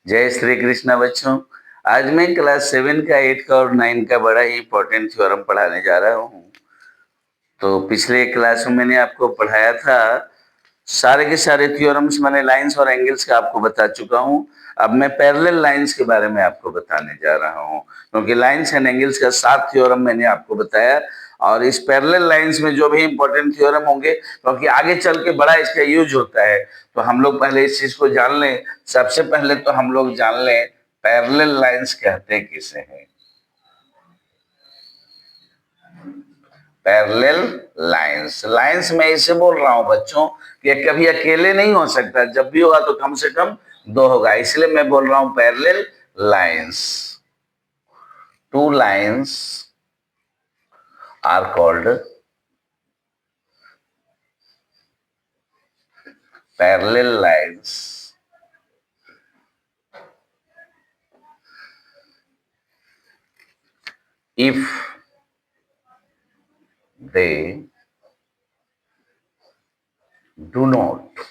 जय श्री कृष्णा बच्चों। आज मैं क्लास 7 का 8 का और 9 का बड़ा ही इंपॉर्टेंट थ्योरम पढ़ाने जा रहा हूँ। तो पिछले क्लास में मैंने आपको पढ़ाया था, सारे के सारे थ्योरम्स मैंने लाइंस और एंगल्स का आपको बता चुका हूँ। अब मैं पैरेलल लाइंस के बारे में आपको बताने जा रहा हूँ, क्योंकि लाइंस एंड एंगल्स का 7 थ्योरम मैंने आपको बताया और इस पैरेलल लाइंस में जो भी इंपॉर्टेंट थ्योरम होंगे, क्योंकि आगे चल के बड़ा इसका यूज होता है, तो हम लोग पहले इस चीज को जान लें। सबसे पहले तो हम लोग जान लें पैरेलल लाइंस कहते किसे हैं। पैरेलल लाइंस, लाइंस में इसे बोल रहा हूं बच्चों कि कभी अकेले नहीं हो सकता, जब भी होगा तो कम से कम दो होगा, इसलिए मैं बोल रहा हूं parallel lines. Two lines are called parallel lines if they do not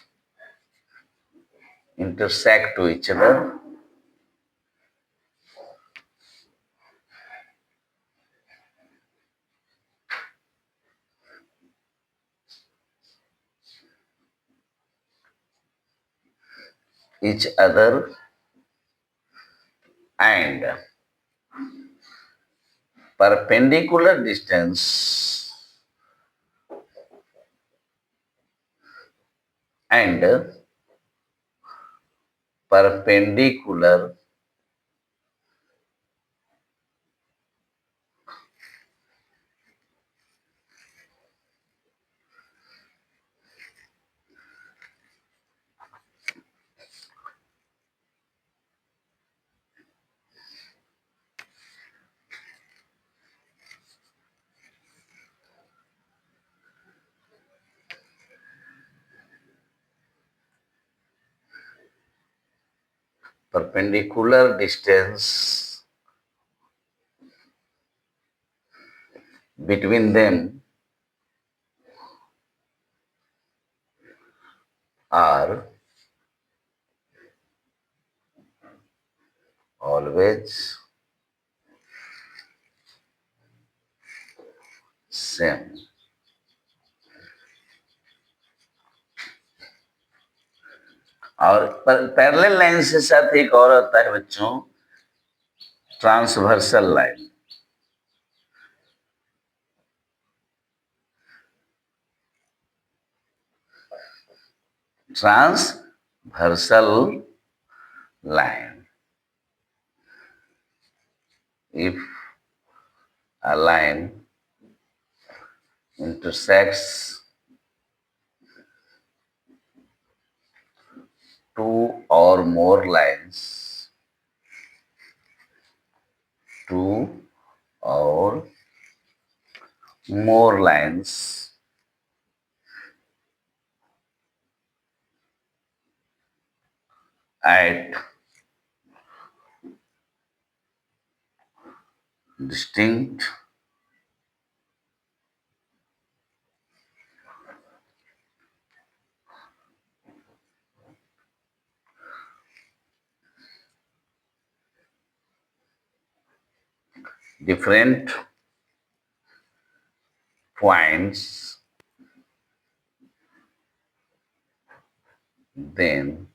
intersect to each other and perpendicular distance and perpendicular perpendicular distance between them are always same। और पैरेलल लाइन के साथ एक और आता है बच्चों, transversal line. Transversal line, if a line intersects two or more lines, two or more lines at distinct different points, then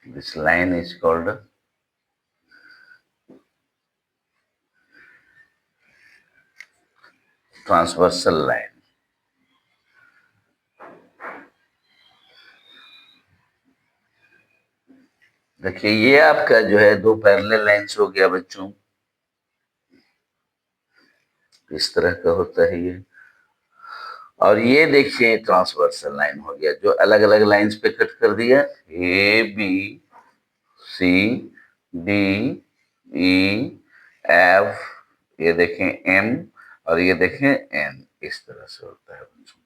this line is called transversal line। देखिए ये आपका जो है दो पैरेलल लाइंस हो गया बच्चों, इस तरह का होता है ये। और ये देखिए ट्रांसवर्सल लाइन हो गया, जो अलग अलग लाइंस पे कट कर दिया, A B C D E F, ये देखें एम और ये देखें एन, इस तरह से होता है बच्चों,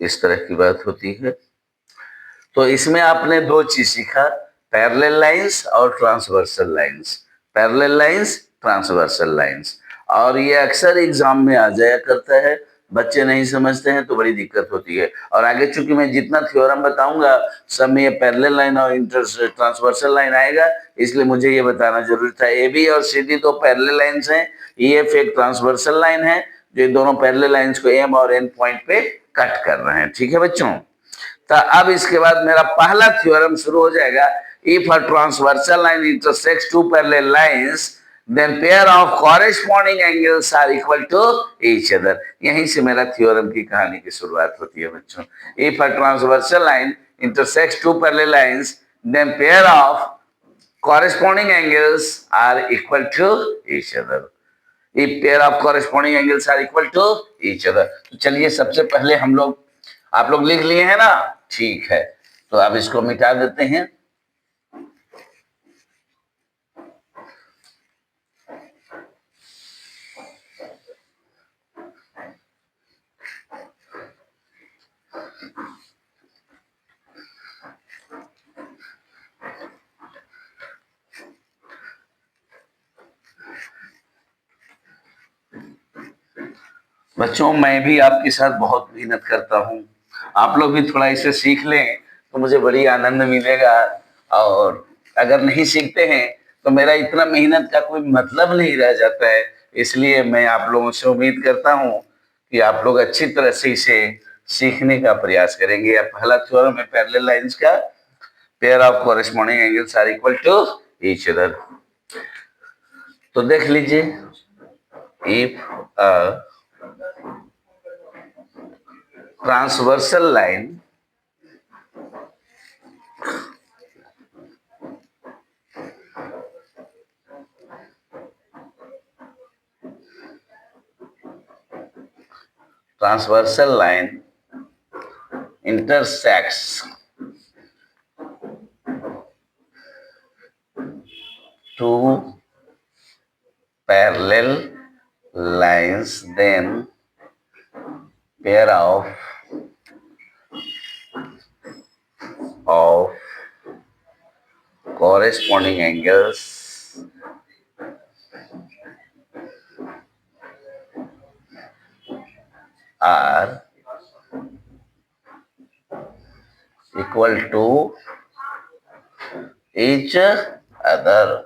इस तरह की बात होती है। तो इसमें आपने दो चीज सीखा, पैरेलल लाइंस और transversal lines. Parallel lines, transversal lines. और ये अक्सर एग्जाम में आ जाया करता है, बच्चे नहीं समझते हैं तो बड़ी दिक्कत होती है। और आगे चूंकि मैं जितना थ्योरम बताऊंगा सब में ये पैरेलल लाइन और इंटर ट्रांसवर्सल लाइन आएगा, इसलिए मुझे ये बताना जरूरी था। ए बी और सी डी दो पैरेलल लाइंस हैं, ई एफ एक ट्रांसवर्सल लाइन है, जो इन दोनों पैरेलल लाइंस को एम और एन पॉइंट पे कट कर रहे हैं। ठीक है बच्चों, तो अब इसके बाद मेरा पहला थ्योरम शुरू हो जाएगा। If a transversal line intersects two parallel lines then pair of corresponding angles are equal to each other। यहीं से मेरा थ्योरम की कहानी की शुरुआत होती है बच्चों। If a transversal line intersects two parallel lines, then pair of corresponding angles are equal to each other। If pair of corresponding angles are equal to each other, तो चलिए सबसे पहले हम लोग, आप लोग लिख लिए हैं ना, ठीक है, तो अब इसको मिटा देते हैं। बच्चों मैं भी आपके साथ बहुत मेहनत करता हूँ, आप लोग भी थोड़ा इसे सीख लें तो मुझे बड़ी आनंद मिलेगा। और अगर नहीं सीखते हैं तो मेरा इतना मेहनत का कोई मतलब नहीं रह जाता है। इसलिए मैं आप लोगों से उम्मीद करता हूँ कि आप लोग अच्छी तरह से इसे सीखने का प्रयास करेंगे। अब पहला थ्योरम है पैरेलल लाइंस का, pair of corresponding angles are equal to each other. तो देख लीजिए, if a transversal line intersects two parallel lines, then pair of corresponding angles are equal to each other।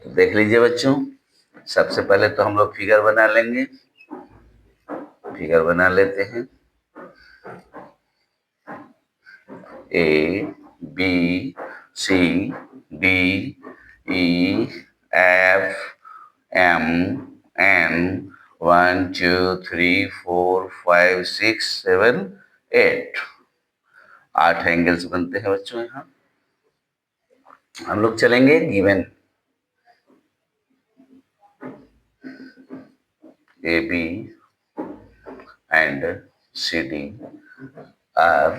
तो देख लीजिए बच्चों, सबसे पहले तो हम लोग फिगर बना लेंगे। फिगर बना लेते हैं। A B C D E F M N 1 2 3 4 5 6 7 8 8 angles बनते हैं बच्चों। यहाँ हम लोग चलेंगे given A B and C D are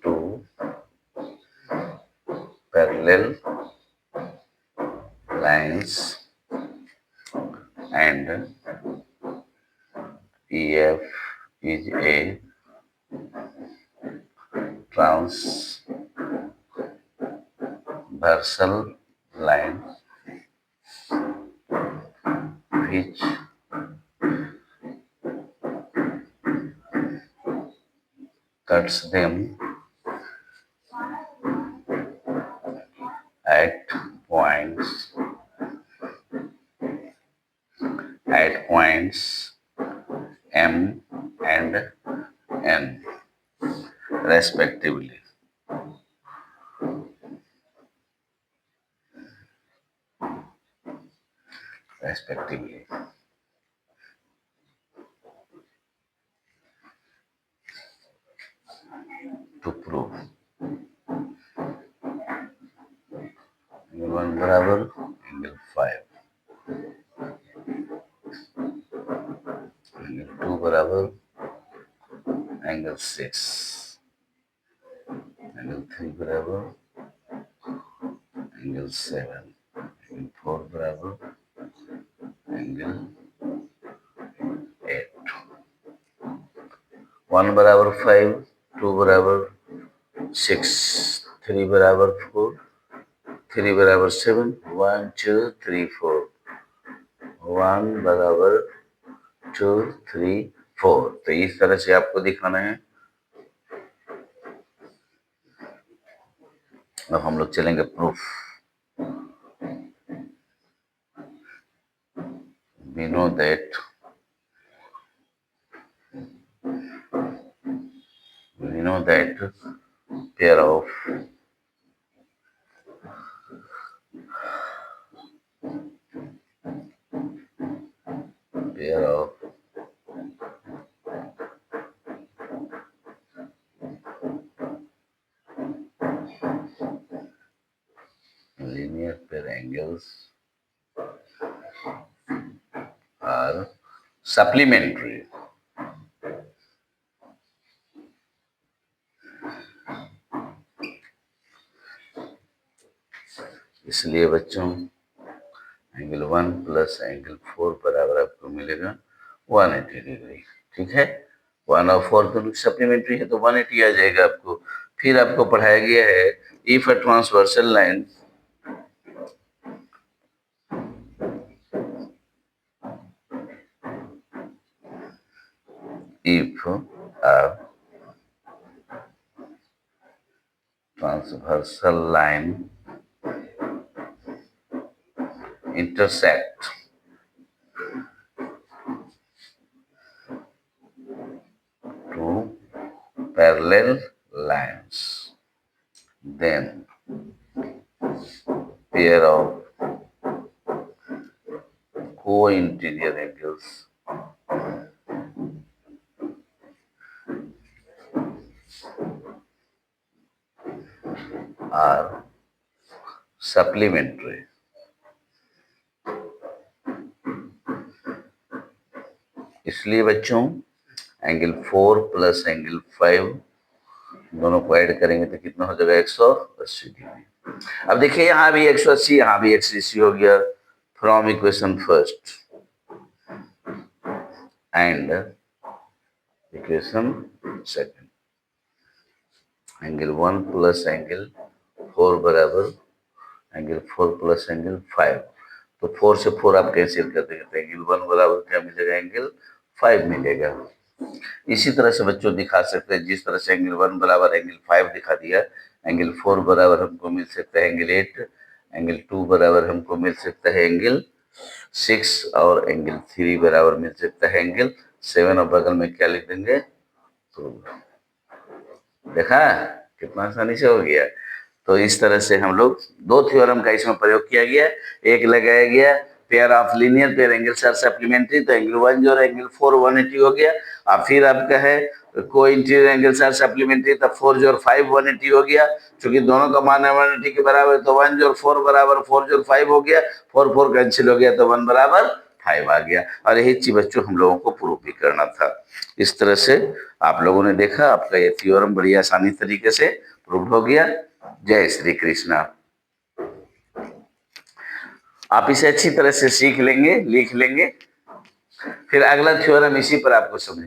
two parallel lines and EF is a transversal line which cuts them at points M and N respectively। To prove angle 1 बराबर angle 5, angle 2 बराबर angle 6, angle 3 बराबर angle 7, angle 4 बराबर angle 8। 1 बराबर 5, 2 बराबर 6, 3 बराबर 4, 3 बराबर 7, 1 2 3 4, 1 बराबर 2 3 4। तो इस तरह से आपको दिखाना है। अब हम लोग चलेंगे proof. We know that pair of linear pair angles are supplementary. इसलिए बच्चों एंगल 1 प्लस एंगल 4 बराबर आपको मिलेगा 180 डिग्री। ठीक है, 1 और 4 दोनों सप्लीमेंट्री है तो 180 आ जाएगा आपको। फिर आपको पढ़ाया गया है if a transversal line if a transversal line intersect two parallel lines, then pair of co-interior angles are supplementary. इसलिए बच्चों एंगल 4 प्लस एंगल 5 दोनों को ऐड करेंगे तो कितना हो जाएगा 180 डिग्री। अब देखिए यहाँ भी 180, यहाँ भी 180 हो गया। From equation first and equation second, angle 1 plus angle 4 बराबर एंगल 4 प्लस एंगल 5। तो 4 से 4 आप कैंसिल कर देंगे तो एंगल 1 बराबर क्या मिलेगा, एंगल 5 मिलेगा। इसी तरह से बच्चों दिखा सकते हैं, जिस तरह से एंगल 1 बराबर एंगल 5 दिखा दिया, एंगल 4 बराबर हमको मिल सकता है एंगल 8, एंगल 2 बराबर हमको मिल सकता है एंगल 6 और एंगल 3 बराबर मिल सकता है एंगल 7 और बगल में क्या लिख देंगे, तो देखा कितना आसानी से हो गया। तो इस तरह से हम लोग दो थ्योरम का इसमें प्रयोग किया गया। एक लगाया गया pair of linear pair angles are supplementary, तो एंगल 1 जो एंगल 4 180 हो गया। और फिर आपका है को इंटीरियर एंगल्स आर सप्लीमेंट्री, तो 4 जो 5 180 हो गया। क्योंकि दोनों का मान 180 के बराबर, तो 1 जो 4 बराबर 4 जो 5 हो गया, 4 4 कैंसिल हो गया, तो 1 बराबर 5 आ गया। और यही चीज बच्चों हम लोगों को प्रूफ भी करना था। इस तरह से आप लोगों ने देखा, आपका ये थ्योरम बड़ी आसानी तरीके से प्रूव हो गया। जय श्री कृष्णा। आप इसे अच्छी तरह से सीख लेंगे, लिख लेंगे, फिर अगला थ्योरम इसी पर आपको समझ